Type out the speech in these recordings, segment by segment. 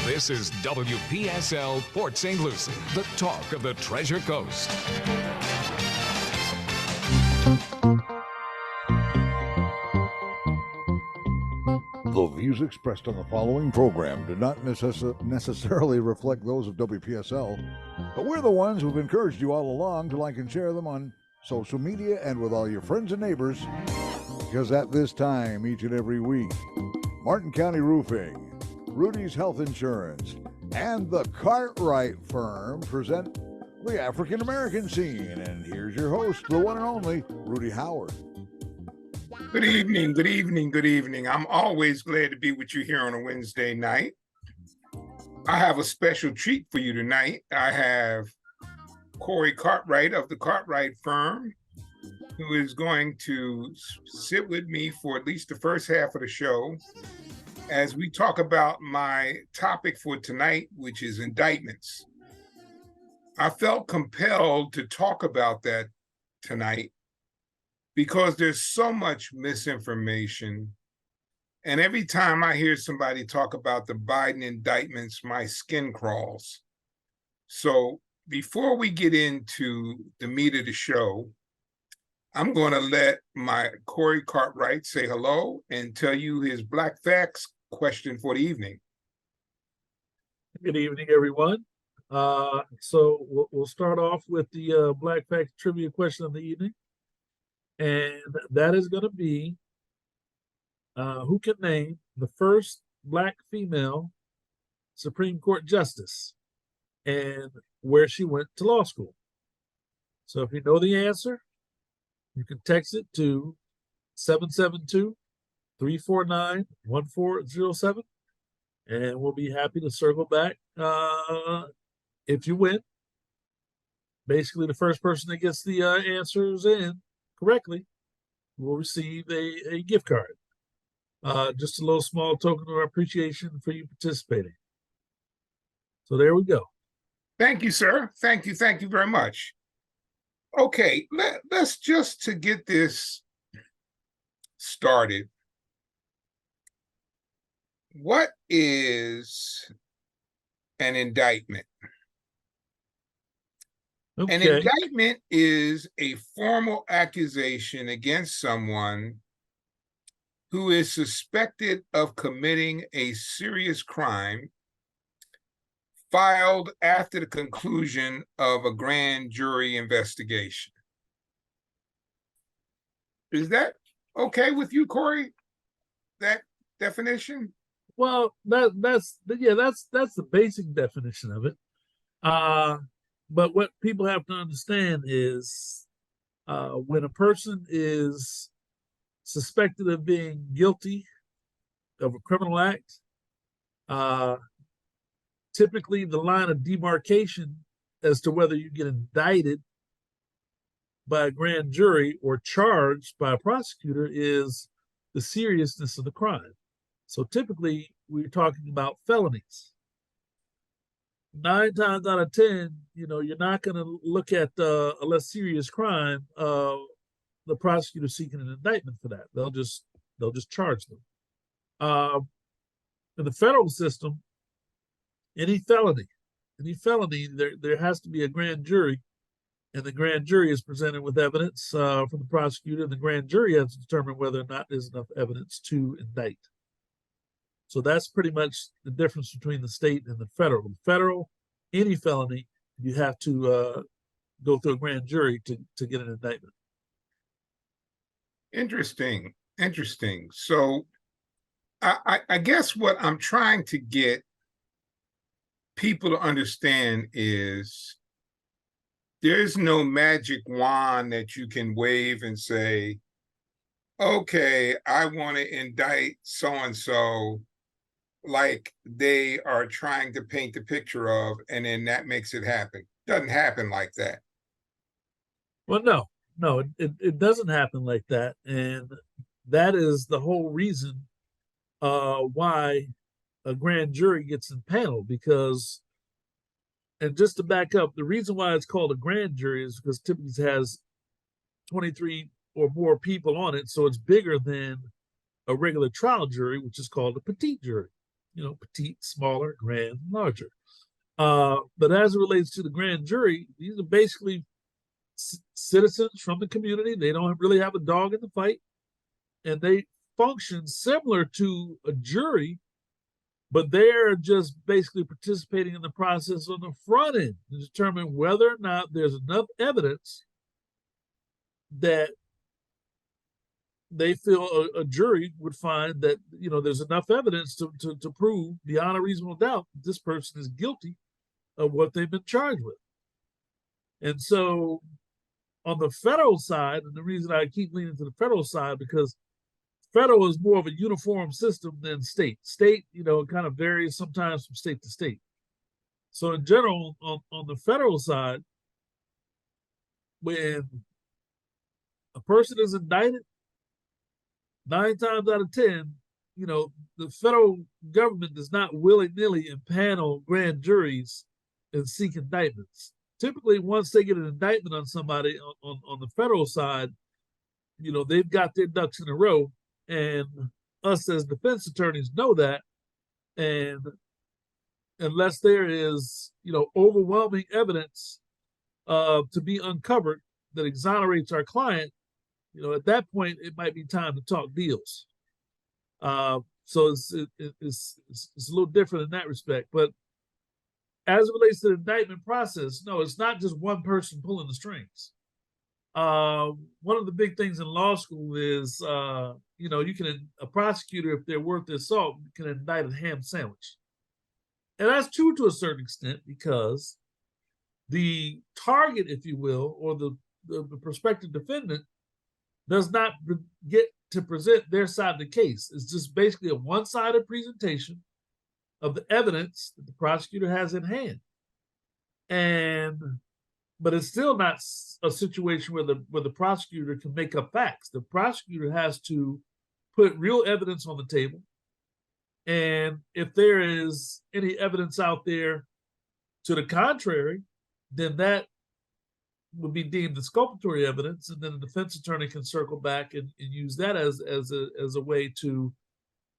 This is WPSL Port St. Lucie, the talk of the Treasure Coast. The views expressed on the following program do not necessarily reflect those of WPSL, but we're the ones who've encouraged you all along to like and share them on social media and with all your friends and neighbors, because at this time, each and every week, Martin County Roofing, Rudy's Health Insurance, and the Cartwright Firm present the African American Scene. And here's your host, the one and only Rudy Howard. Good evening, good evening, good evening. I'm always glad to be with you here on a Wednesday night. I have a special treat for you tonight. I have Cory Cartwright of the Cartwright Firm, who is going to sit with me for at least the first half of the show as we talk about my topic for tonight, which is indictments. I felt compelled to talk about that tonight because there's so much misinformation. And every time I hear somebody talk about the Biden indictments, my skin crawls. So before we get into the meat of the show, I'm going to let my Cory Cartwright say hello and tell you his Black Facts question for the evening. Good evening, everyone. So we'll start off with the Black Facts trivia question of the evening. And that is going to be, who can name the first Black female Supreme Court justice and where she went to law school? So if you know the answer, you can text it to 772-349-1407, and we'll be happy to circle back if you win. Basically, the first person that gets the answers in correctly will receive a gift card. Just a little small token of appreciation for you participating. So there we go. Thank you, sir. Thank you very much. Okay, let's just to get this started. What is an indictment? Okay. An indictment is a formal accusation against someone who is suspected of committing a serious crime filed after the conclusion of a grand jury investigation. Is that okay with you, Cory? That definition? Well, that's the basic definition of it. But what people have to understand is when a person is suspected of being guilty of a criminal act, typically the line of demarcation as to whether you get indicted by a grand jury or charged by a prosecutor is the seriousness of the crime. So typically we're talking about felonies. 9 times out of 10, you're not going to look at a less serious crime, the prosecutor seeking an indictment for that. They'll just charge them. In the federal system, any felony, there has to be a grand jury, and the grand jury is presented with evidence from the prosecutor, and the grand jury has to determine whether or not there's enough evidence to indict. So that's pretty much the difference between the state and the federal. The federal, any felony, you have to go through a grand jury to get an indictment. Interesting. So I guess what I'm trying to get people to understand is there's no magic wand that you can wave and say, okay, I want to indict so-and-so like they are trying to paint the picture of, and then that makes it happen. Doesn't happen like that. Well, no, it doesn't happen like that. And that is the whole reason why a grand jury gets impaneled, because, and just to back up, the reason why it's called a grand jury is because typically it has 23 or more people on it. So it's bigger than a regular trial jury, which is called a petite jury. petite, smaller, grand, larger. But as it relates to the grand jury, these are basically citizens from the community. They don't really have a dog in the fight, and they function similar to a jury, but they're just basically participating in the process on the front end to determine whether or not there's enough evidence that they feel a jury would find that there's enough evidence to prove beyond a reasonable doubt that this person is guilty of what they've been charged with. And so on the federal side, and the reason I keep leaning to the federal side, because federal is more of a uniform system than state. State, it kind of varies sometimes from state to state. So in general, on the federal side, when a person is indicted, 9 times out of 10, the federal government does not willy-nilly impanel grand juries and seek indictments. Typically, once they get an indictment on somebody on the federal side, they've got their ducks in a row, and us as defense attorneys know that. And unless there is, overwhelming evidence to be uncovered that exonerates our client, at that point, it might be time to talk deals. So it's a little different in that respect. But as it relates to the indictment process, no, it's not just one person pulling the strings. One of the big things in law school is, a prosecutor, if they're worth their salt, can indict a ham sandwich. And that's true to a certain extent, because the target, if you will, or the prospective defendant does not get to present their side of the case. It's just basically a one-sided presentation of the evidence that the prosecutor has in hand. But it's still not a situation where the prosecutor can make up facts. The prosecutor has to put real evidence on the table. And if there is any evidence out there to the contrary, then that would be deemed exculpatory evidence, and then the defense attorney can circle back and use that as a way to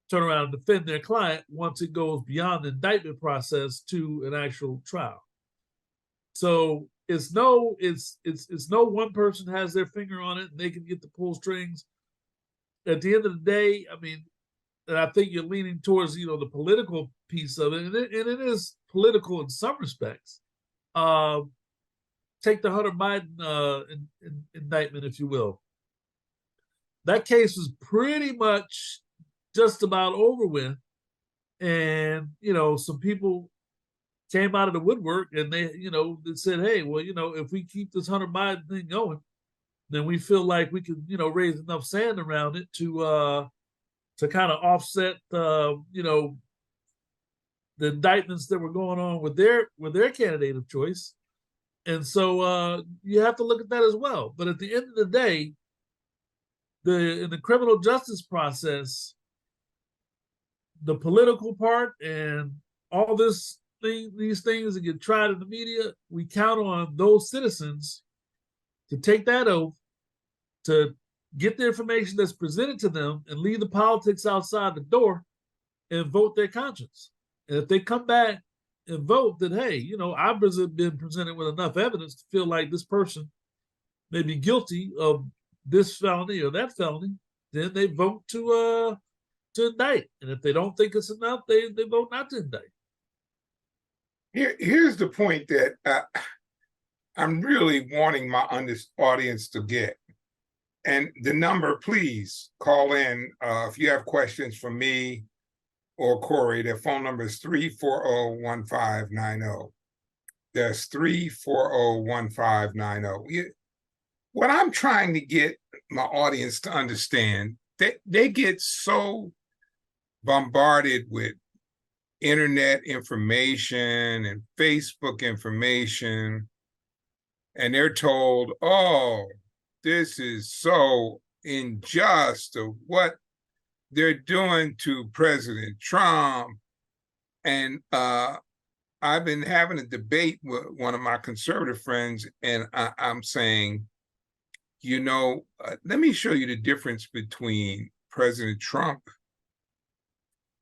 turn around and defend their client once it goes beyond the indictment process to an actual trial. So it's no one person has their finger on it and they can get the pull strings. At the end of the day, and I think you're leaning towards the political piece of it, and it is political in some respects. Take the Hunter Biden indictment, if you will. That case was pretty much just about over with. And, some people came out of the woodwork and they said, hey, well, if we keep this Hunter Biden thing going, then we feel like we can, raise enough sand around it to kind of offset, the indictments that were going on with their candidate of choice. And so you have to look at that as well. But at the end of the day, in the criminal justice process, the political part and all these things that get tried in the media, we count on those citizens to take that oath, to get the information that's presented to them and leave the politics outside the door and vote their conscience. And if they come back and vote that, hey, I've been presented with enough evidence to feel like this person may be guilty of this felony or that felony, then they vote to indict. And if they don't think it's enough, they vote not to indict. Here's the point that I'm really wanting my audience to get. And the number, please call in if you have questions for me or Cory. Their phone number is 340-1590. That's 340-1590. What I'm trying to get my audience to understand, they get so bombarded with internet information and Facebook information, and they're told, oh, this is so unjust of what they're doing to President Trump. And I've been having a debate with one of my conservative friends, and I'm saying, let me show you the difference between President Trump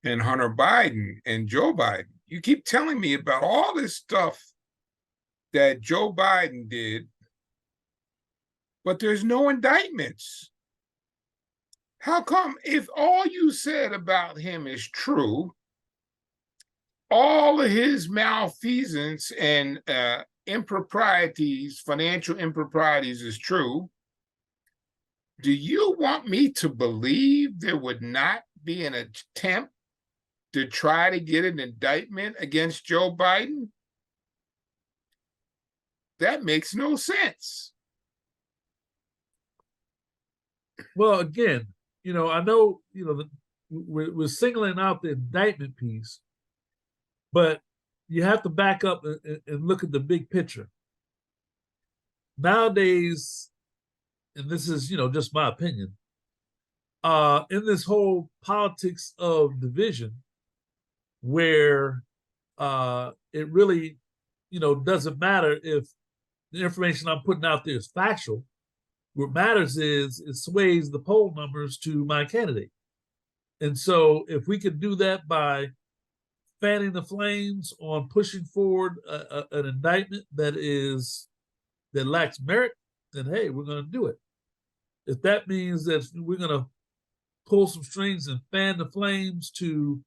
and Hunter Biden and Joe Biden. You keep telling me about all this stuff that Joe Biden did, but there's no indictments. How come, if all you said about him is true, all of his malfeasance and improprieties, financial improprieties is true, do you want me to believe there would not be an attempt to try to get an indictment against Joe Biden? That makes no sense. Well, again, I know, we're singling out the indictment piece, but you have to back up and look at the big picture. Nowadays, and this is, just my opinion, in this whole politics of division, where it really, doesn't matter if the information I'm putting out there is factual. What matters is it sways the poll numbers to my candidate. And so if we could do that by fanning the flames on pushing forward an indictment that lacks merit, then hey, we're going to do it. If that means that we're going to pull some strings and fan the flames to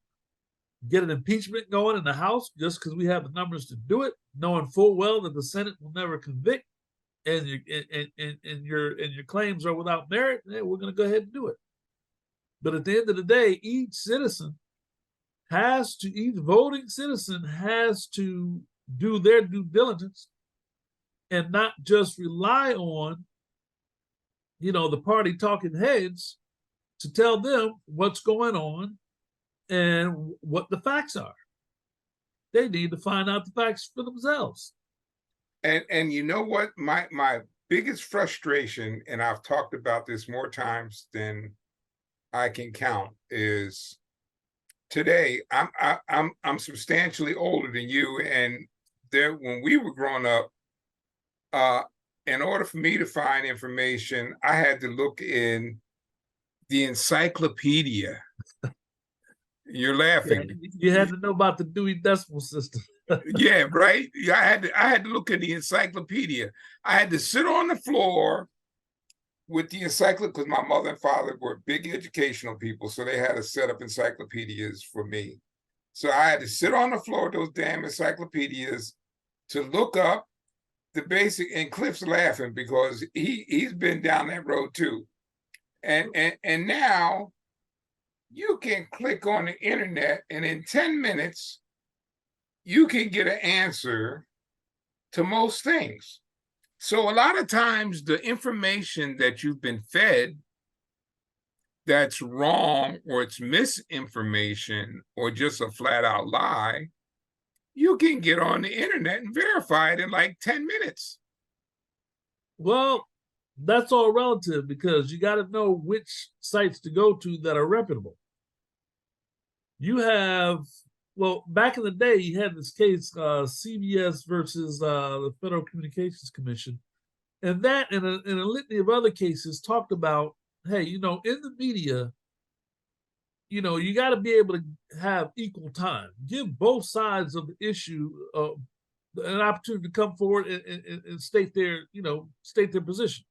get an impeachment going in the House just because we have the numbers to do it, knowing full well that the Senate will never convict, and your claims are without merit, hey, we're going to go ahead and do it. But at the end of the day, each voting citizen has to do their due diligence and not just rely on, the party talking heads to tell them what's going on and what the facts are. They need to find out the facts for themselves. And you know what? My biggest frustration, and I've talked about this more times than I can count, is today I'm substantially older than you, and when we were growing up, in order for me to find information, I had to look in the encyclopedia. You're laughing. Yeah, you had to know about the Dewey Decimal System. Yeah, right. Yeah, I had to look at the encyclopedia. I had to sit on the floor with the encyclopedia because my mother and father were big educational people, so they had to set up encyclopedias for me. So I had to sit on the floor with those damn encyclopedias to look up the basic. And Cliff's laughing because he's been down that road too. And now you can click on the internet, and in 10 minutes, you can get an answer to most things. So a lot of times the information that you've been fed that's wrong, or it's misinformation, or just a flat out lie, you can get on the internet and verify it in like 10 minutes. Well, that's all relative, because you got to know which sites to go to that are reputable. Back in the day, you had this case, CBS versus the Federal Communications Commission. And that, in a litany of other cases, talked about, hey, in the media, you got to be able to have equal time. Give both sides of the issue an opportunity to come forward and state their position.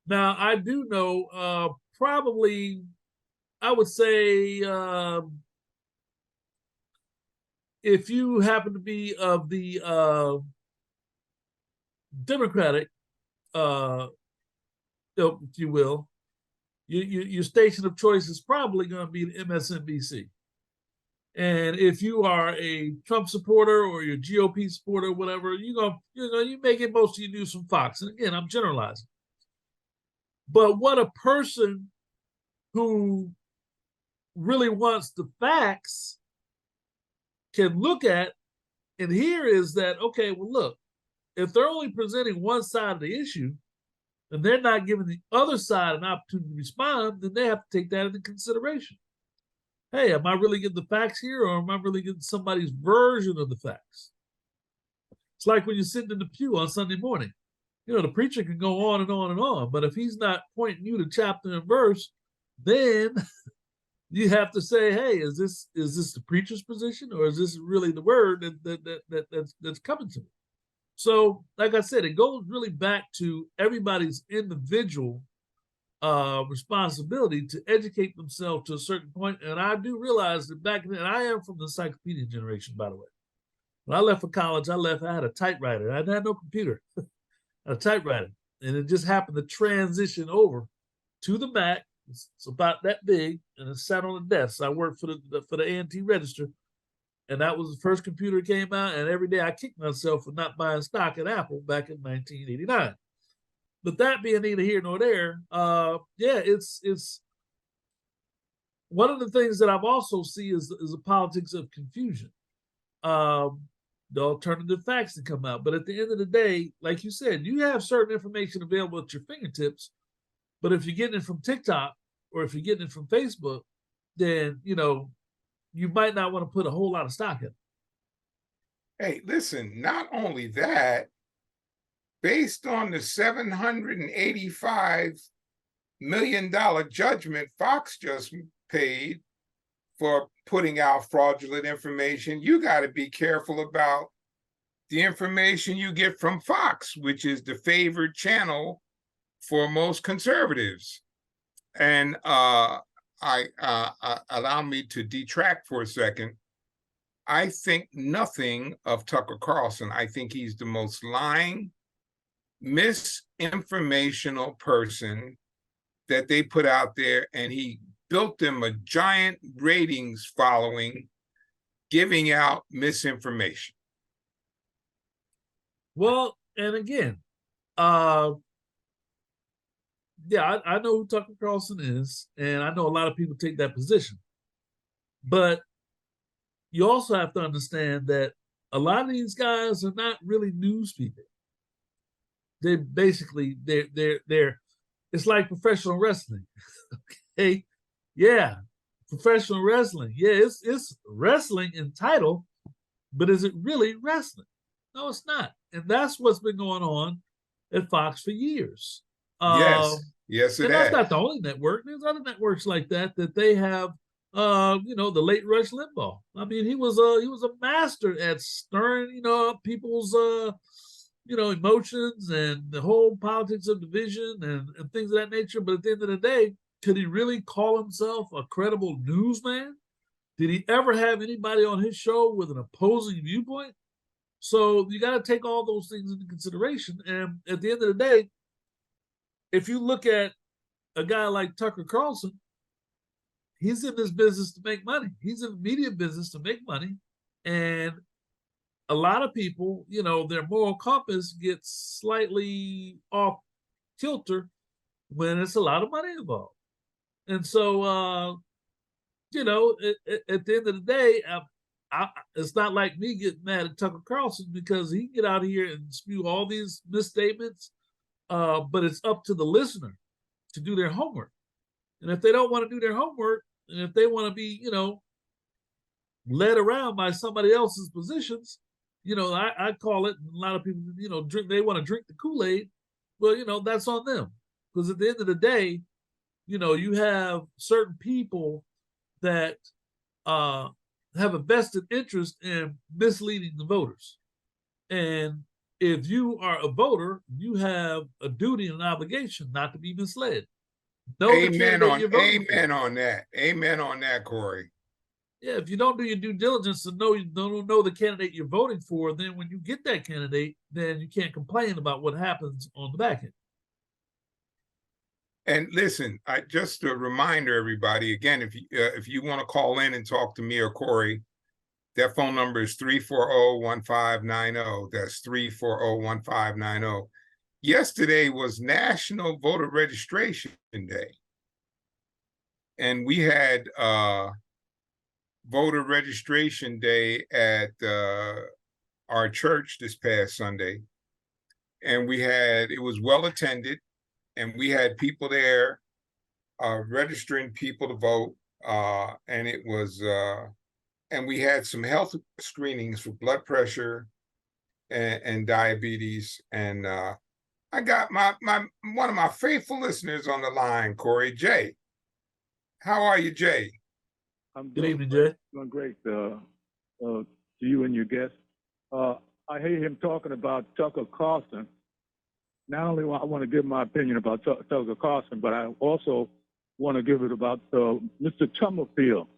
Now, I do know probably, I would say, if you happen to be of the Democratic, if you will, your station of choice is probably going to be the MSNBC. And if you are a Trump supporter or your GOP supporter, or whatever, you may get most of your news from Fox. And again, I'm generalizing. But what a person who really wants the facts can look at and hear is that, okay, well, look, if they're only presenting one side of the issue and they're not giving the other side an opportunity to respond, then they have to take that into consideration. Hey, am I really getting the facts here, or am I really getting somebody's version of the facts? It's like when you're sitting in the pew on Sunday morning. The preacher can go on and on and on, but if he's not pointing you to chapter and verse, then you have to say, hey, is this the preacher's position, or is this really the word that's coming to me? So, like I said, it goes really back to everybody's individual responsibility to educate themselves to a certain point. And I do realize that back then, I am from the encyclopedia generation, by the way. When I left for college, I had a typewriter. I had no computer, a typewriter. And it just happened to transition over to the Mac. It's about that big, and it sat on the desk. I worked for the A&T Register, and that was the first computer that came out. And every day I kicked myself for not buying stock at Apple back in 1989. But that being neither here nor there, it's one of the things that I've also see is the politics of confusion. The alternative facts that come out. But at the end of the day, like you said, you have certain information available at your fingertips. But if you're getting it from TikTok or if you're getting it from Facebook, then, you might not want to put a whole lot of stock in it. Hey, listen, not only that, based on the $785 million judgment Fox just paid for putting out fraudulent information, you got to be careful about the information you get from Fox, which is the favored channel for most conservatives. And allow me to detract for a second. I think nothing of Tucker Carlson. I think he's the most lying, misinformational person that they put out there, and he built them a giant ratings following giving out misinformation. Well, and again, I know who Tucker Carlson is, and I know a lot of people take that position. But you also have to understand that a lot of these guys are not really news people. They basically they're it's like professional wrestling. Okay, yeah, professional wrestling. Yeah, it's wrestling in title, but is it really wrestling? No, it's not. And that's what's been going on at Fox for years. Yes, it and that's has. not the only network. There's other networks like that they have. The late Rush Limbaugh. I mean, he was a master at stirring, up people's emotions and the whole politics of division and things of that nature. But at the end of the day, could he really call himself a credible newsman? Did he ever have anybody on his show with an opposing viewpoint? So you got to take all those things into consideration. And at the end of the day, if you look at a guy like Tucker Carlson, he's in this business to make money. He's in the media business to make money. And a lot of people, their moral compass gets slightly off kilter when it's a lot of money involved. And so, at the end of the day, it's not like me getting mad at Tucker Carlson because he can get out here and spew all these misstatements, but it's up to the listener to do their homework. And if they don't want to do their homework, and if they want to be, led around by somebody else's positions, I call it, a lot of people, they want to drink the Kool-Aid. Well, that's on them. Because at the end of the day, you have certain people that have a vested interest in misleading the voters. And if you are a voter, you have a duty and an obligation not to be misled. Amen on that. Amen on that, Cory. Yeah, if you don't do your due diligence and you don't know the candidate you're voting for, then when you get that candidate, then you can't complain about what happens on the back end. And listen, just a reminder, everybody, again, if you want to call in and talk to me or Cory, that phone number is 340-1590. That's 340-1590. Yesterday was National Voter Registration Day. And we had voter registration day at our church this past Sunday. And it was well attended. And we had people there registering people to vote. And it was, and we had some health screenings for blood pressure and diabetes. And I got one of my faithful listeners on the line, Cory, Jay. How are you, Jay? I'm Good doing evening, great. Jay. Doing great. To you and your guests. I hear him talking about Tucker Carlson. Not only I want to give my opinion about Tucker Carlson, but I also want to give it about Mr. Tummerfield,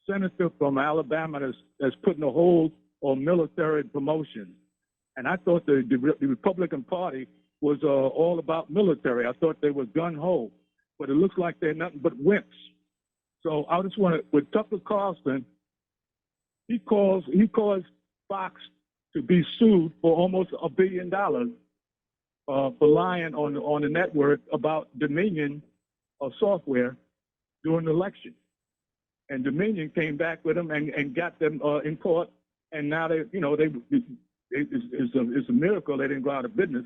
senator from Alabama that's putting a hold on military promotion. And I thought the Republican Party was all about military. I thought they were gun-ho, but it looks like they're nothing but wimps. So I just want to, with Tucker Carlson, he caused Fox to be sued for almost $1 billion for lying on the network about Dominion software during the election. And Dominion came back with them and got them in court. And now it's a miracle they didn't go out of business.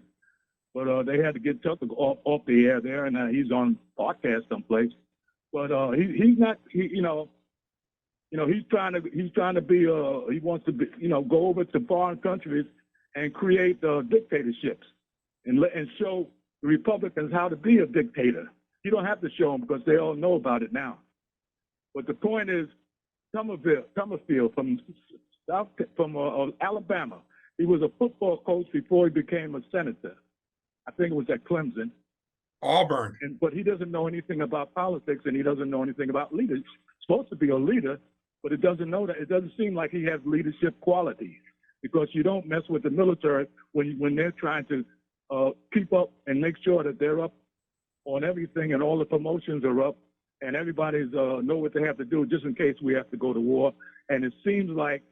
But they had to get Tucker off the air there, and he's on podcast someplace. But he's not. He's trying to be. He wants to be. Go over to foreign countries and create dictatorships and show the Republicans how to be a dictator. You don't have to show them because they all know about it now. But the point is, Tummerfield from Alabama. He was a football coach before he became a senator. I think it was at Clemson. Auburn. But he doesn't know anything about politics, and he doesn't know anything about leaders. He's supposed to be a leader, but it doesn't seem like he has leadership qualities, because you don't mess with the military when they're trying to keep up and make sure that they're up on everything and all the promotions are up and everybody's know what they have to do just in case we have to go to war. And it seems like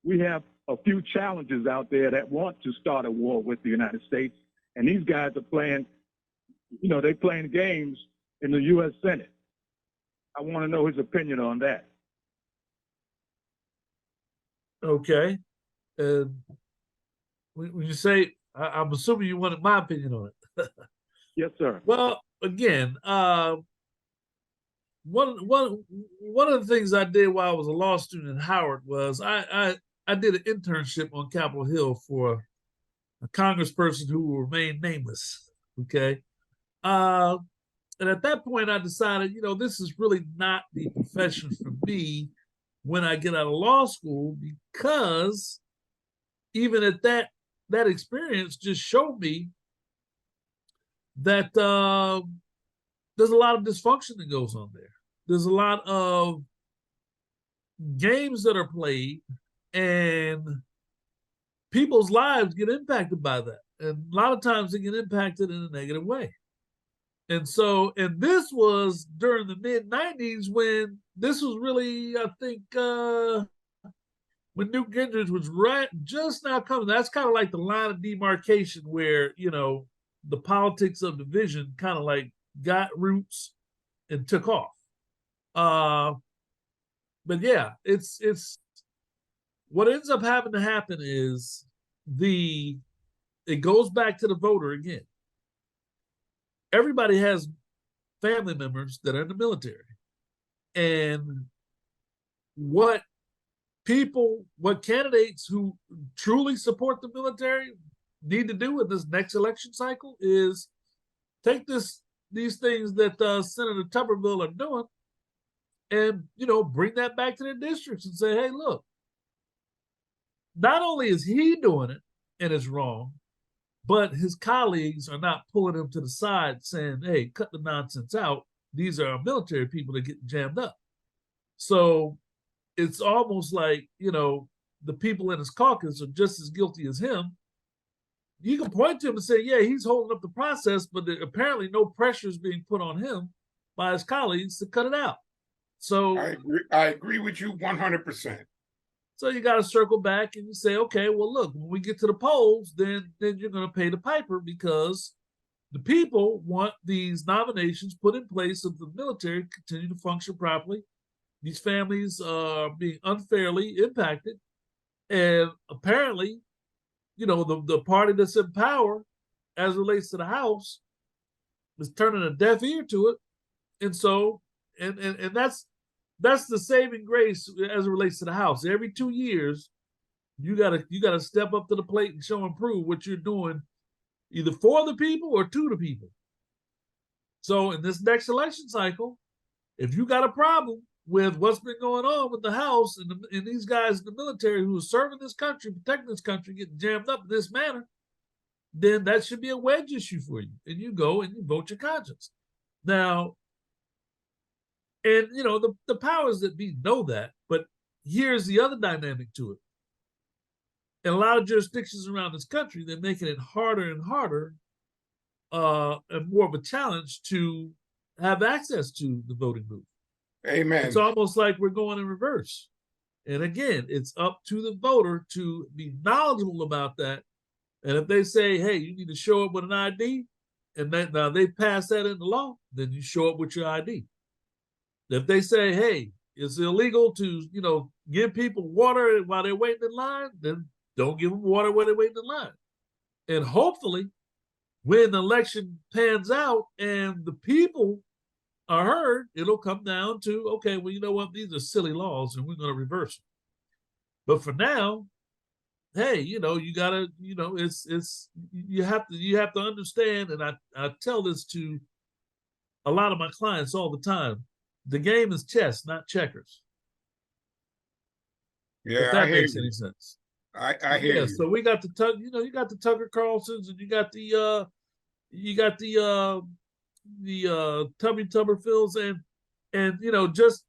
we have a few challenges out there that want to start a war with the United States, and these guys are playing. They're playing games in the U.S. Senate. I want to know his opinion on that. Okay. And when you say, I'm assuming you wanted my opinion on it. Yes, sir. Well, again, one of the things I did while I was a law student at Howard was I did an internship on Capitol Hill for a congressperson who will remain nameless. Okay. And at that point, I decided, this is really not the profession for me when I get out of law school, because even at that experience just showed me that there's a lot of dysfunction that goes on there. There's a lot of games that are played, and people's lives get impacted by that. And a lot of times they get impacted in a negative way. And this was during the mid-90s when this was really, I think, when Newt Gingrich was just now coming. That's kind of like the line of demarcation where, the politics of division kind of like got roots and took off. But yeah, it's what ends up having to happen is it goes back to the voter again. Everybody has family members that are in the military. And what candidates who truly support the military need to do in this next election cycle is take these things that Senator Tuberville are doing and, bring that back to their districts and say, hey, look, not only is he doing it and it's wrong, but his colleagues are not pulling him to the side saying, hey, cut the nonsense out. These are our military people that get jammed up. So it's almost like, the people in his caucus are just as guilty as him. You can point to him and say, yeah, he's holding up the process, but apparently no pressure is being put on him by his colleagues to cut it out. So I agree with you 100%. So you got to circle back and you say, okay, well, look, when we get to the polls, then you're going to pay the piper, because the people want these nominations put in place so the military continue to function properly. These families are being unfairly impacted. And apparently, the party that's in power as it relates to the House is turning a deaf ear to it. And so, and that's the saving grace as it relates to the House. Every 2 years, you gotta step up to the plate and show and prove what you're doing, either for the people or to the people. So in this next election cycle, if you got a problem with what's been going on with the House and these guys in the military who are serving this country, protecting this country, getting jammed up in this manner, then that should be a wedge issue for you. And you go and you vote your conscience. Now, and you know, the powers that be know that, but here's the other dynamic to it. In a lot of jurisdictions around this country, they're making it harder and harder and more of a challenge to have access to the voting booth. Amen. It's almost like we're going in reverse. And again, it's up to the voter to be knowledgeable about that. And if they say, hey, you need to show up with an ID, and that now they pass that into law, then you show up with your ID. If they say, hey, it's illegal to, you know, give people water while they're waiting in line, then don't give them water while they're waiting in line. And hopefully, when the election pans out and the people are heard, it'll come down to, okay, well, you know what? These are silly laws and we're going to reverse them. But for now, hey, you know, you gotta, you know, you have to understand, and I tell this to a lot of my clients all the time. The game is chess, not checkers. Yeah, if that makes any sense. I hear you. So we got the you got the Tucker Carlsons, and you got the Tubby Tubervilles, and you know, just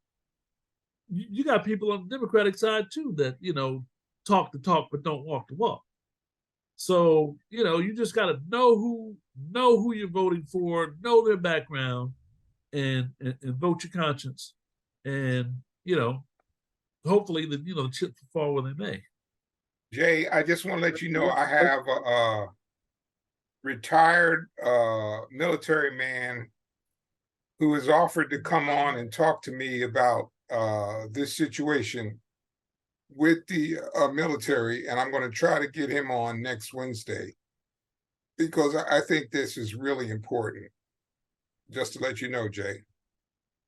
you got people on the Democratic side too that, you know, talk the talk but don't walk the walk. So, you know, you just got to know who you're voting for, know their background, and vote your conscience, and, you know, hopefully the chips will fall where they may. Jay, I just want to let you know I have a retired military man who has offered to come on and talk to me about this situation with the military, and I'm going to try to get him on next Wednesday, because I think this is really important. Just to let you know, Jay.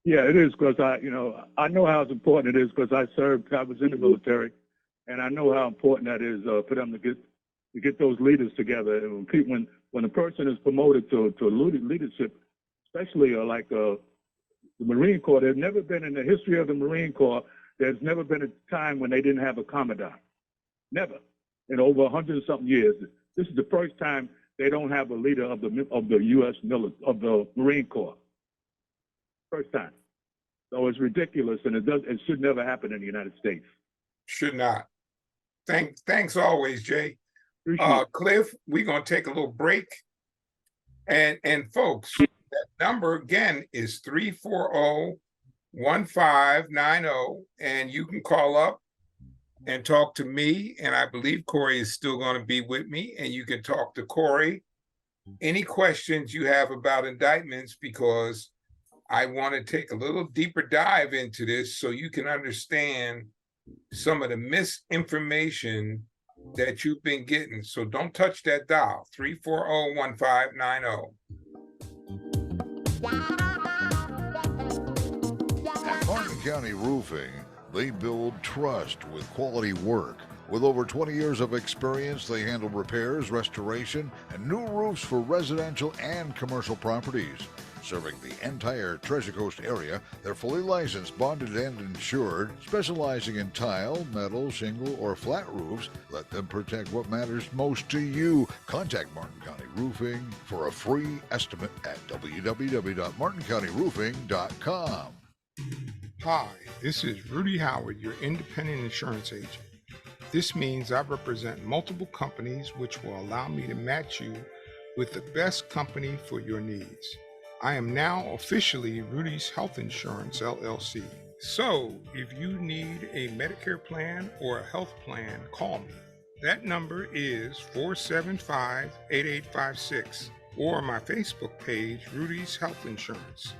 Yeah, it is, because I know how important it is, because I was in the military, and I know how important that is for them to get those leaders together. And when a person is promoted to leadership, especially like the Marine Corps, there's never been in the history of the Marine Corps, there's never been a time when they didn't have a commandant. Never. In over 100-something years. This is the first time they don't have a leader of the U.S. of the Marine Corps. First time. So it's ridiculous, and it should never happen in the United States. Should not. Thanks always, Jay. Cliff, we're gonna take a little break. And folks, that number again is 340-1590, and you can call up and talk to me, and I believe Cory is still going to be with me, and you can talk to Cory any questions you have about indictments, because I want to take a little deeper dive into this so you can understand some of the misinformation that you've been getting. So don't touch that dial, 340-1590. At Martin County Roofing, they build trust with quality work. With over 20 years of experience, they handle repairs, restoration, and new roofs for residential and commercial properties. Serving the entire Treasure Coast area, they're fully licensed, bonded, and insured, specializing in tile, metal, shingle, or flat roofs. Let them protect what matters most to you. Contact Martin County Roofing for a free estimate at www.martincountyroofing.com. Hi, this is Rudy Howard, your independent insurance agent. This means I represent multiple companies, which will allow me to match you with the best company for your needs. I am now officially Rudy's Health Insurance, LLC. So if you need a Medicare plan or a health plan, call me. That number is 475-8856, or my Facebook page, Rudy's Health Insurance.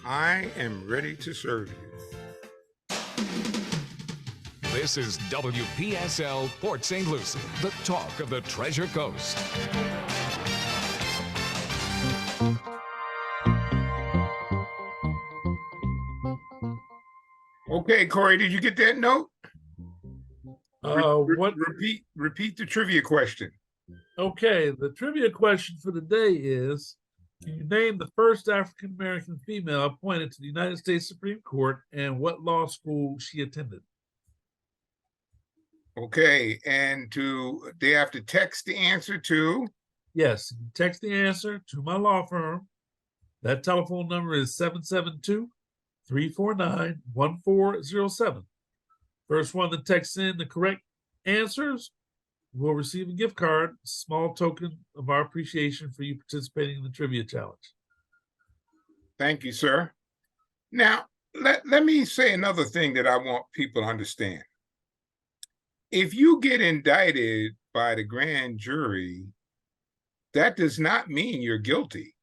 I am ready to serve you. This is WPSL Port St. Lucie, the talk of the Treasure Coast. Okay, Cory, did you get that note? What? Repeat the trivia question. Okay, the trivia question for the day is, Can you name the first African American female appointed to the United States Supreme Court and what law school she attended? Okay, and they have to text the answer to? Yes, you can text the answer to my law firm. That telephone number is 772-349-1407. First one that texts in the correct answers will receive a gift card, small token of our appreciation for you participating in the trivia challenge. Thank you, sir. Now, let me say another thing that I want people to understand. If you get indicted by the grand jury, that does not mean you're guilty.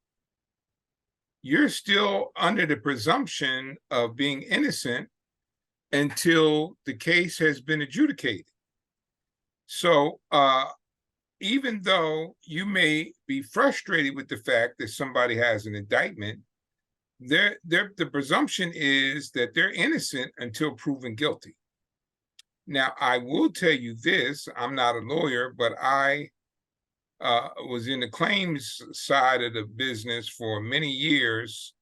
You're still under the presumption of being innocent until the case has been adjudicated. So even though you may be frustrated with the fact that somebody has an indictment, the presumption is that they're innocent until proven guilty. Now, I will tell you this, I'm not a lawyer, but I was in the claims side of the business for many years,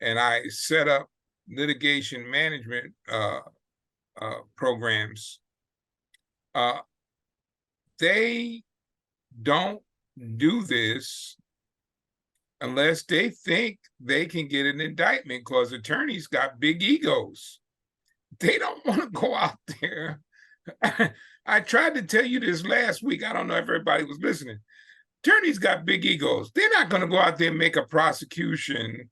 and I set up litigation management programs. They don't do this unless they think they can get an indictment, because attorneys got big egos. They don't want to go out there. I tried to tell you this last week. I don't know if everybody was listening. Attorneys got big egos. They're not going to go out there and make a prosecution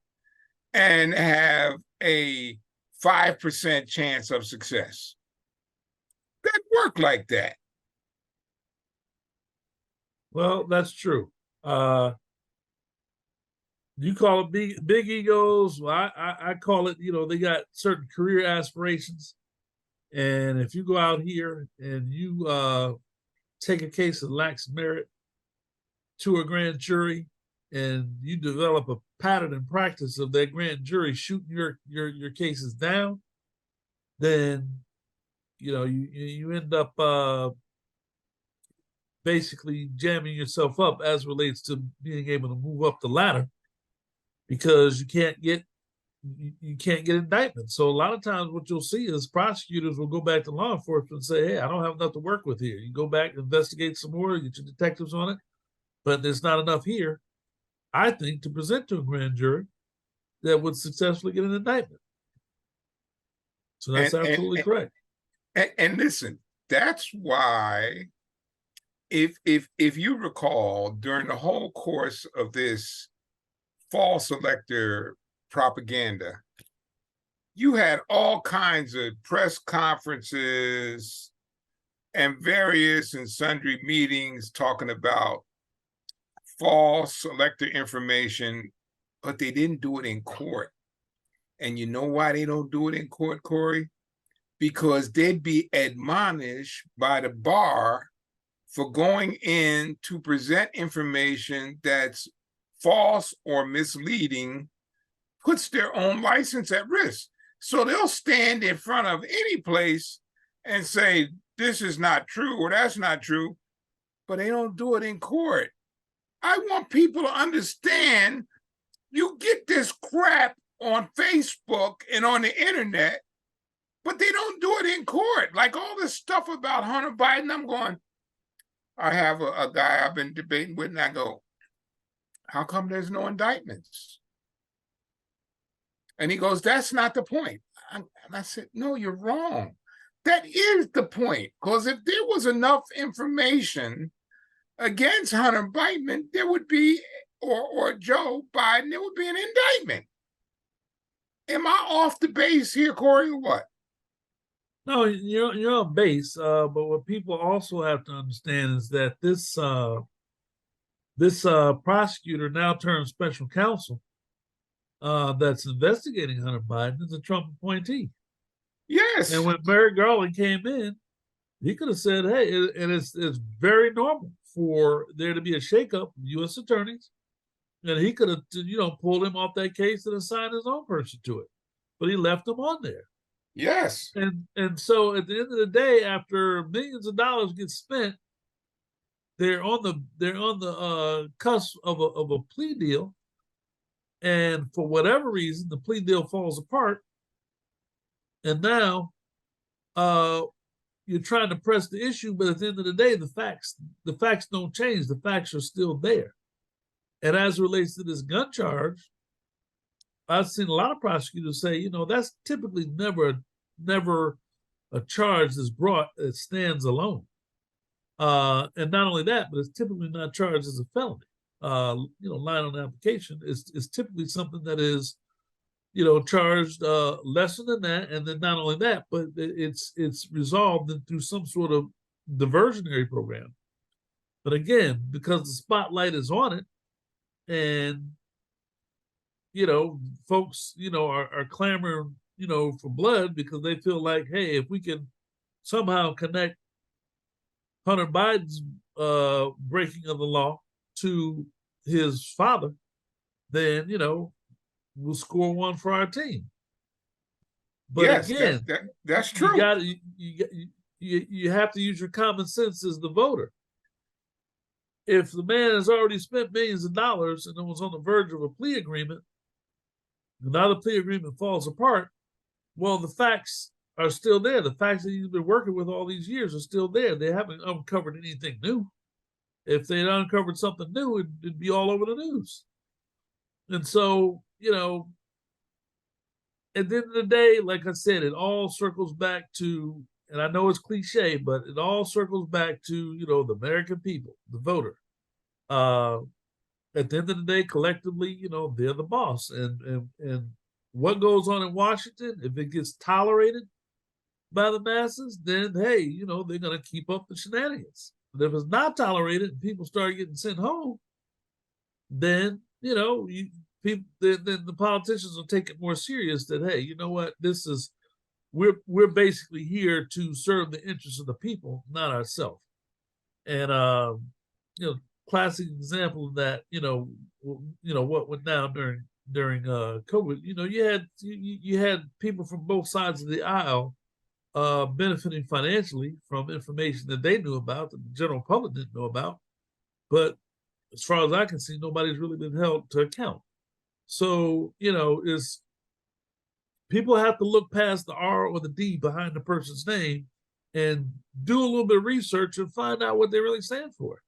and have a 5% chance of success. That work like that. Well, that's true. You call it big egos. Well, I call it, they got certain career aspirations. And if you go out here and you take a case that lacks merit to a grand jury, and you develop a pattern and practice of that grand jury shooting your cases down, then you end up basically jamming yourself up as relates to being able to move up the ladder, because you can't get indictments. So a lot of times what you'll see is prosecutors will go back to law enforcement and say, hey, I don't have enough to work with here. You go back and investigate some more, get your detectives on it, but there's not enough here, I think, to present to a grand jury that would successfully get an indictment. So that's absolutely correct. And listen, that's why, if you recall, during the whole course of this false elector propaganda, you had all kinds of press conferences and various and sundry meetings talking about false elector information, but they didn't do it in court. And you know why they don't do it in court, Corey? Because they'd be admonished by the bar for going in to present information that's false or misleading, puts their own license at risk. So they'll stand in front of any place and say, this is not true or that's not true, but they don't do it in court. I want people to understand, you get this crap on Facebook and on the internet, but they don't do it in court. Like all this stuff about Hunter Biden, I'm going, I have a guy I've been debating with, and I go, how come there's no indictments? And he goes, that's not the point. And I said, no, you're wrong. That is the point. Because if there was enough information against Hunter Biden, there would be, or Joe Biden, there would be an indictment. Am I off the base here, Corey, or what? No, you're on base. But what people also have to understand is that this prosecutor, now turned special counsel, that's investigating Hunter Biden, is a Trump appointee. Yes. And when Merrick Garland came in, he could have said, hey, and it's very normal for there to be a shakeup of U.S. attorneys. And he could have, pulled him off that case and assigned his own person to it. But he left him on there. Yes. And so at the end of the day, after millions of dollars get spent, they're on the cusp of a plea deal, And for whatever reason, the plea deal falls apart. And now you're trying to press the issue, but at the end of the day, the facts don't change. The facts are still there. And as it relates to this gun charge, I've seen a lot of prosecutors say, that's typically never a charge that's brought that stands alone. And not only that, but it's typically not charged as a felony. Line on the application is typically something that is, charged lesser than that, and then not only that, but it's resolved through some sort of diversionary program. But again, because the spotlight is on it, and folks, are clamoring, for blood because they feel like, hey, if we can somehow connect Hunter Biden's breaking of the law to his father, then we'll score one for our team. But yes, again, that's true. You have to use your common sense as the voter. If the man has already spent millions of dollars and was on the verge of a plea agreement, and now the plea agreement falls apart, well, the facts are still there. The facts that he's been working with all these years are still there. They haven't uncovered anything new. If they had uncovered something new, it'd be all over the news. And so, at the end of the day, like I said, it all circles back to, and I know it's cliche, but it all circles back to, the American people, the voter. At the end of the day, collectively, they're the boss. And what goes on in Washington, if it gets tolerated by the masses, then, hey, they're going to keep up the shenanigans. But if it's not tolerated and people start getting sent home, then, then the politicians will take it more serious that, hey, you know what, we're basically here to serve the interests of the people, not ourselves. And classic example of that, what went down during COVID. You had people from both sides of the aisle benefiting financially from information that they knew about that the general public didn't know about. But as far as I can see, nobody's really been held to account. So, is people have to look past the R or the D behind the person's name and do a little bit of research and find out what they really stand for.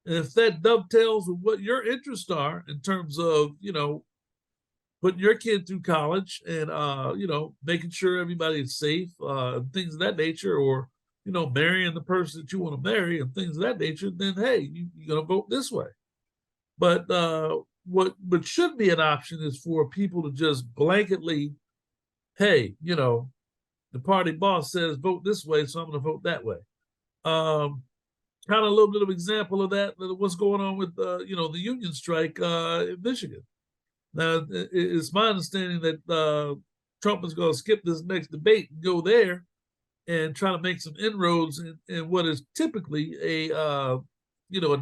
And if that dovetails with what your interests are in terms of, putting your kid through college and, making sure everybody is safe, things of that nature, or, marrying the person that you want to marry and things of that nature, then, hey, you're going to vote this way. But what should be an option is for people to just blanketly, hey, the party boss says vote this way, so I'm going to vote that way. Kind of a little bit of example of that, what's going on with, the union strike in Michigan. Now, it's my understanding that Trump is going to skip this next debate and go there and try to make some inroads in what is typically a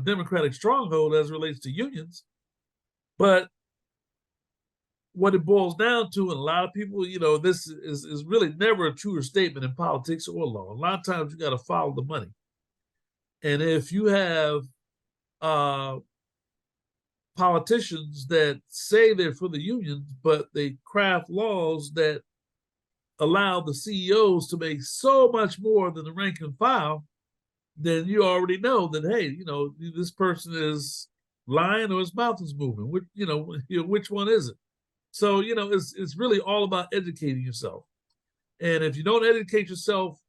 Democratic stronghold as it relates to unions. But what it boils down to, and a lot of people, this is really never a truer statement in politics or law. A lot of times you got to follow the money. And if you have politicians that say they're for the unions, but they craft laws that allow the CEOs to make so much more than the rank and file, then you already know that, hey, this person is lying or his mouth is moving. Which one is it? So, it's really all about educating yourself. And if you don't educate yourself,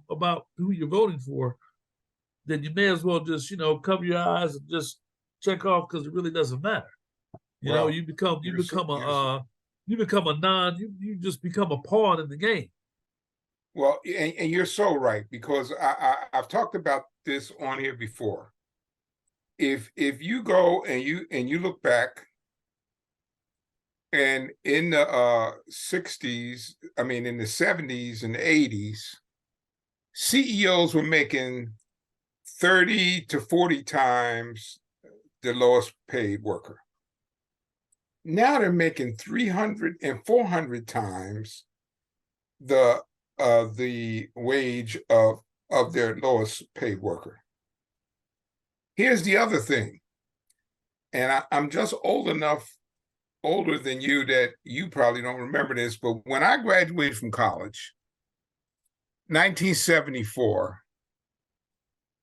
about who you're voting for, then you may as well just, cover your eyes and just check off, because it really doesn't matter. You just become a pawn in the game. Well, and you're so right, because I've talked about this on here before. If you go and you look back, and in the 60s, in the 70s and 80s, CEOs were making 30 to 40 times the lowest paid worker. Now they're making 300 and 400 times the wage of their lowest paid worker. Here's the other thing, and I'm just old enough older than you that you probably don't remember this, but when I graduated from college, 1974,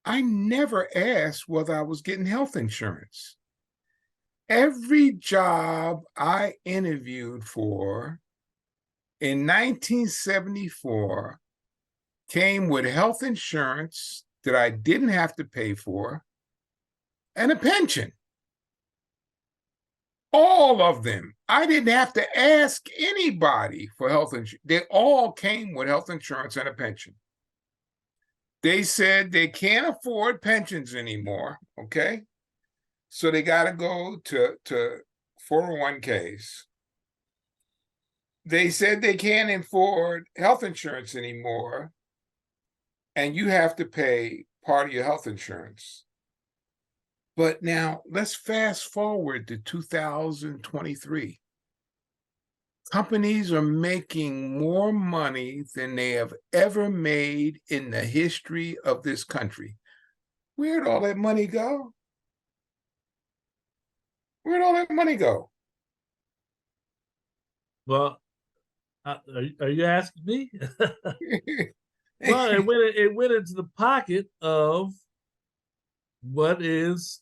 I never asked whether I was getting health insurance. Every job I interviewed for in 1974 came with health insurance that I didn't have to pay for and a pension. All of them. I didn't have to ask anybody for health insurance. They all came with health insurance and a pension. They said they can't afford pensions anymore, okay? So they got to go to 401ks. They said they can't afford health insurance anymore, and you have to pay part of your health insurance. But now let's fast forward to 2023. Companies are making more money than they have ever made in the history of this country. Where'd all that money go? Where'd all that money go? Well, are you asking me? Well, it went into the pocket of what is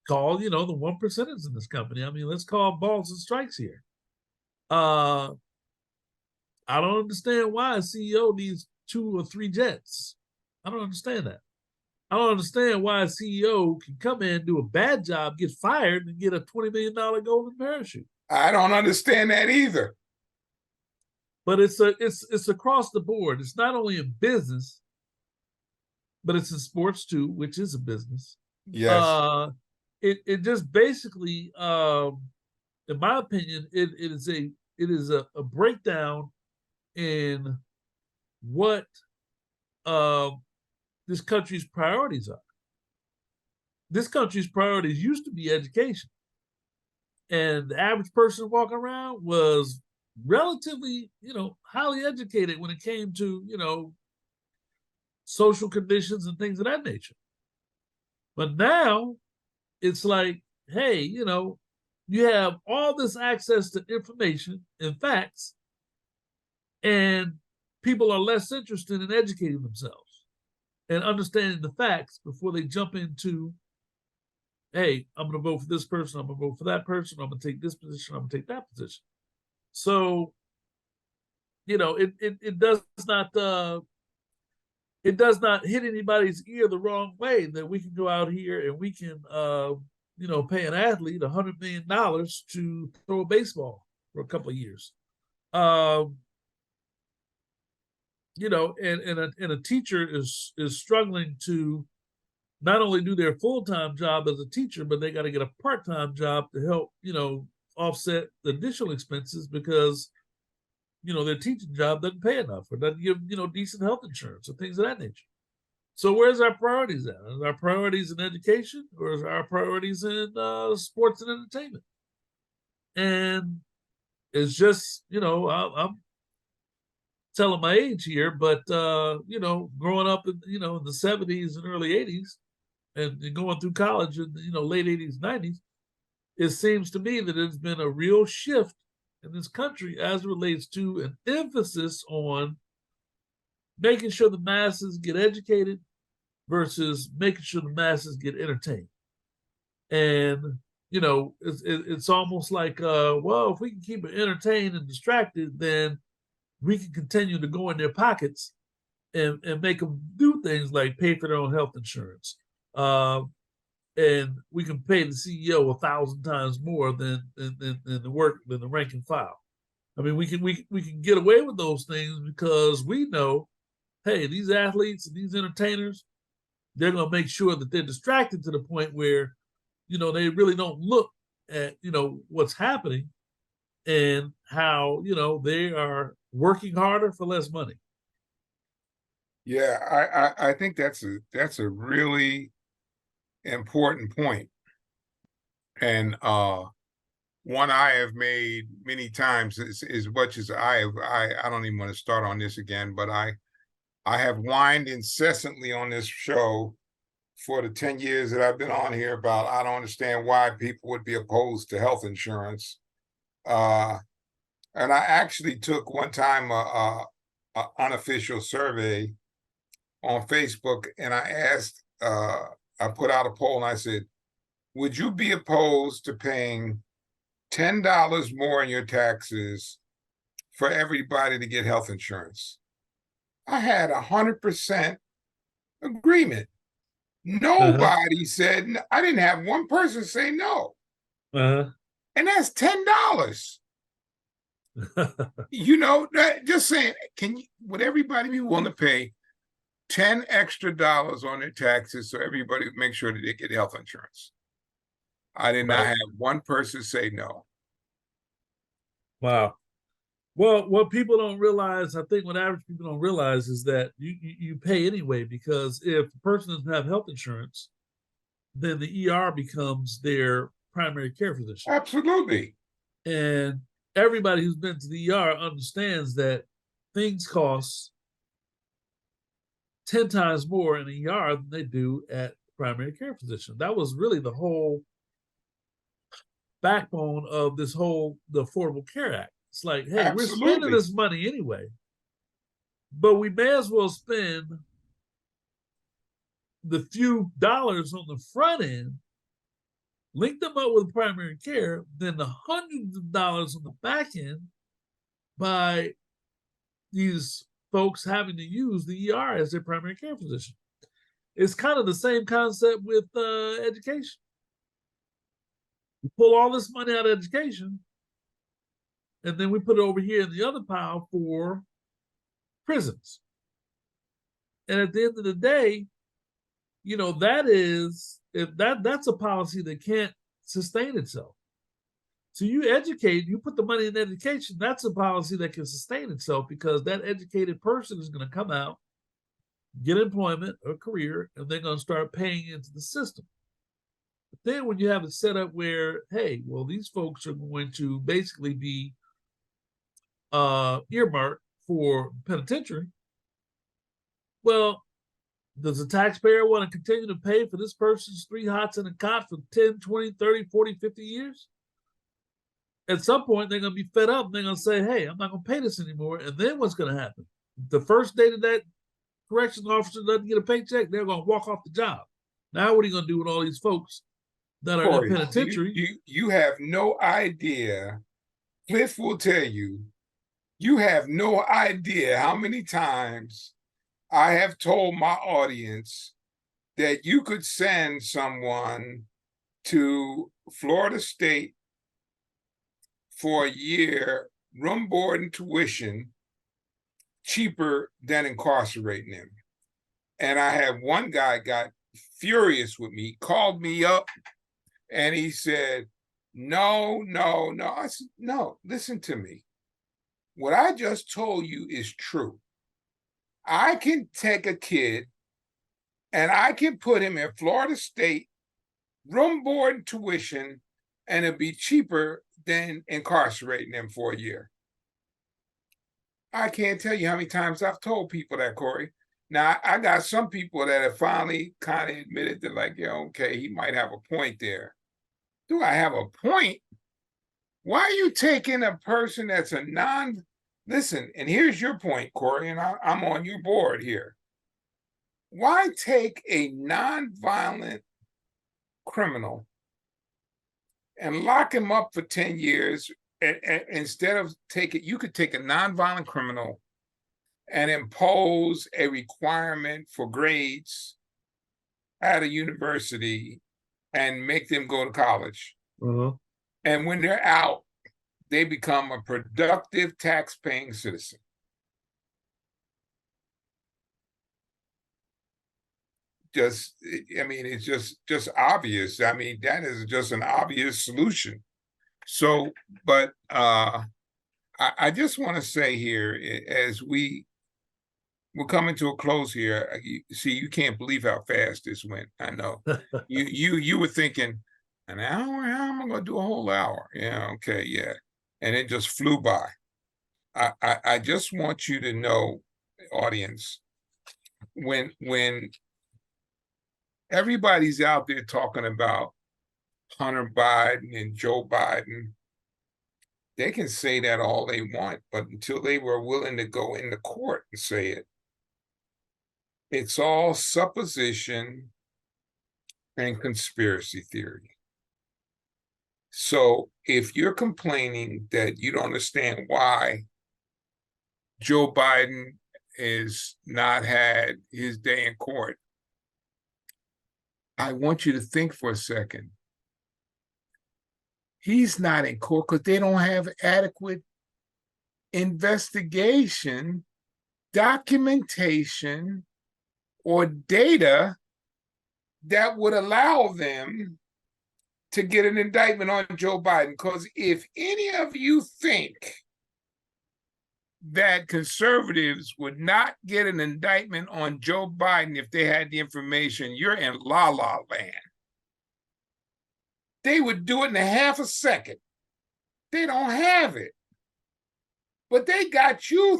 called, the 1%ers in this company. I mean, let's call balls and strikes here. I don't understand why a CEO needs 2 or 3 jets. I don't understand that. I don't understand why a CEO can come in, do a bad job, get fired, and get a $20 million golden parachute. I don't understand that either. But it's across the board. It's not only in business, but it's in sports too, which is a business. Yes. It just basically, in my opinion, it is a breakdown in what this country's priorities are. This country's priorities used to be education, and the average person walking around was relatively, highly educated when it came to, social conditions and things of that nature. But now it's like, hey, you have all this access to information and facts, and people are less interested in educating themselves and understanding the facts before they jump into, hey, I'm going to vote for this person, I'm going to vote for that person, I'm going to take this position, I'm going to take that position. So, it does not hit anybody's ear the wrong way that we can go out here and we can pay an athlete $100 million to throw a baseball for a couple of years. And a teacher is struggling to not only do their full-time job as a teacher, but they got to get a part-time job to help, offset the additional expenses because, their teaching job doesn't pay enough or doesn't give, decent health insurance or things of that nature. So where's our priorities at? Is our priorities in education or is our priorities in sports and entertainment? And it's just, I'm telling my age here, but, growing up in, in the 70s and early 80s and going through college in, late 80s, 90s, it seems to me that there's been a real shift in this country as it relates to an emphasis on making sure the masses get educated versus making sure the masses get entertained. And, it's almost like, if we can keep it entertained and distracted, then we can continue to go in their pockets and make them do things like pay for their own health insurance. And we can pay the CEO 1,000 times more than the rank and file. I mean, we can get away with those things because we know, hey, these athletes and these entertainers, they're going to make sure that they're distracted to the point where, they really don't look at, what's happening and how, they are working harder for less money. Yeah, I think that's a really important point. And one I have made many times as much as I don't even want to start on this again, but I have whined incessantly on this show for the 10 years that I've been on here about I don't understand why people would be opposed to health insurance. And I actually took one time a unofficial survey on Facebook, and I asked, I put out a poll and I said, would you be opposed to paying $10 more in your taxes for everybody to get health insurance? I had 100% agreement. Nobody said, I didn't have one person say no. And that's $10. You know, just saying, would everybody be willing to pay $10 extra on their taxes so everybody make sure that they get health insurance? I did not have one person say no. Wow. Well, what people don't realize, I think what average people don't realize is that you pay anyway, because if the person doesn't have health insurance, then the ER becomes their primary care physician. Absolutely. And everybody who's been to the ER understands that things cost 10 times more in the ER than they do at primary care physician. That was really the whole backbone of the Affordable Care Act. It's like, hey, we're spending this money anyway, but we may as well spend the few dollars on the front end, link them up with primary care, then the hundreds of dollars on the back end by these folks having to use the ER as their primary care physician. It's kind of the same concept with education. We pull all this money out of education, and then we put it over here in the other pile for prisons. And at the end of the day, you know, that's a policy that can't sustain itself. So you educate, you put the money in education, that's a policy that can sustain itself, because that educated person is going to come out, get employment or career, and they're going to start paying into the system. But then when you have it set up where, hey, well, these folks are going to basically be earmarked for penitentiary, well, does the taxpayer want to continue to pay for this person's 3 hots and a cot for 10, 20, 30, 40, 50 years? At some point, they're going to be fed up and they're going to say, hey, I'm not going to pay this anymore. And then what's going to happen? The first day that that corrections officer doesn't get a paycheck, they're going to walk off the job. Now, what are you going to do with all these folks that are in the penitentiary? You have no idea. Cliff will tell you, you have no idea how many times I have told my audience that you could send someone to Florida State for a year, room, board, and tuition, cheaper than incarcerating them. And I had one guy got furious with me, called me up, and he said, no. I said, no, listen to me. What I just told you is true. I can take a kid and I can put him in Florida State, room, board, and tuition, and it'd be cheaper than incarcerating them for a year. I can't tell you how many times I've told people that, Corey. Now, I got some people that have finally kind of admitted that, like, yeah, okay, he might have a point there. Do I have a point? Why are you taking a person that's a listen, and here's your point, Corey, and I'm on your board here. Why take a nonviolent criminal and lock him up for 10 years and instead of you could take a nonviolent criminal and impose a requirement for grades at a university and make them go to college. And when they're out, they become a productive tax-paying citizen. It's just obvious. I mean, that is just an obvious solution. So, but I just want to say here, as we're coming to a close here. You can't believe how fast this went. I know. you were thinking, an hour? How am I going to do a whole hour? Yeah, okay, yeah. And it just flew by. I just want you to know, audience, when everybody's out there talking about Hunter Biden and Joe Biden, They can say that all they want, but until they were willing to go into court and say it, it's all supposition and conspiracy theory. So if you're complaining that you don't understand why Joe Biden has not had his day in court, I want you to think for a second. He's not in court because they don't have adequate investigation, documentation, or data that would allow them to get an indictment on Joe Biden. Because if any of you think that conservatives would not get an indictment on Joe Biden if they had the information, you're in la la land. They would do it in a half a second. They don't have it. But they got you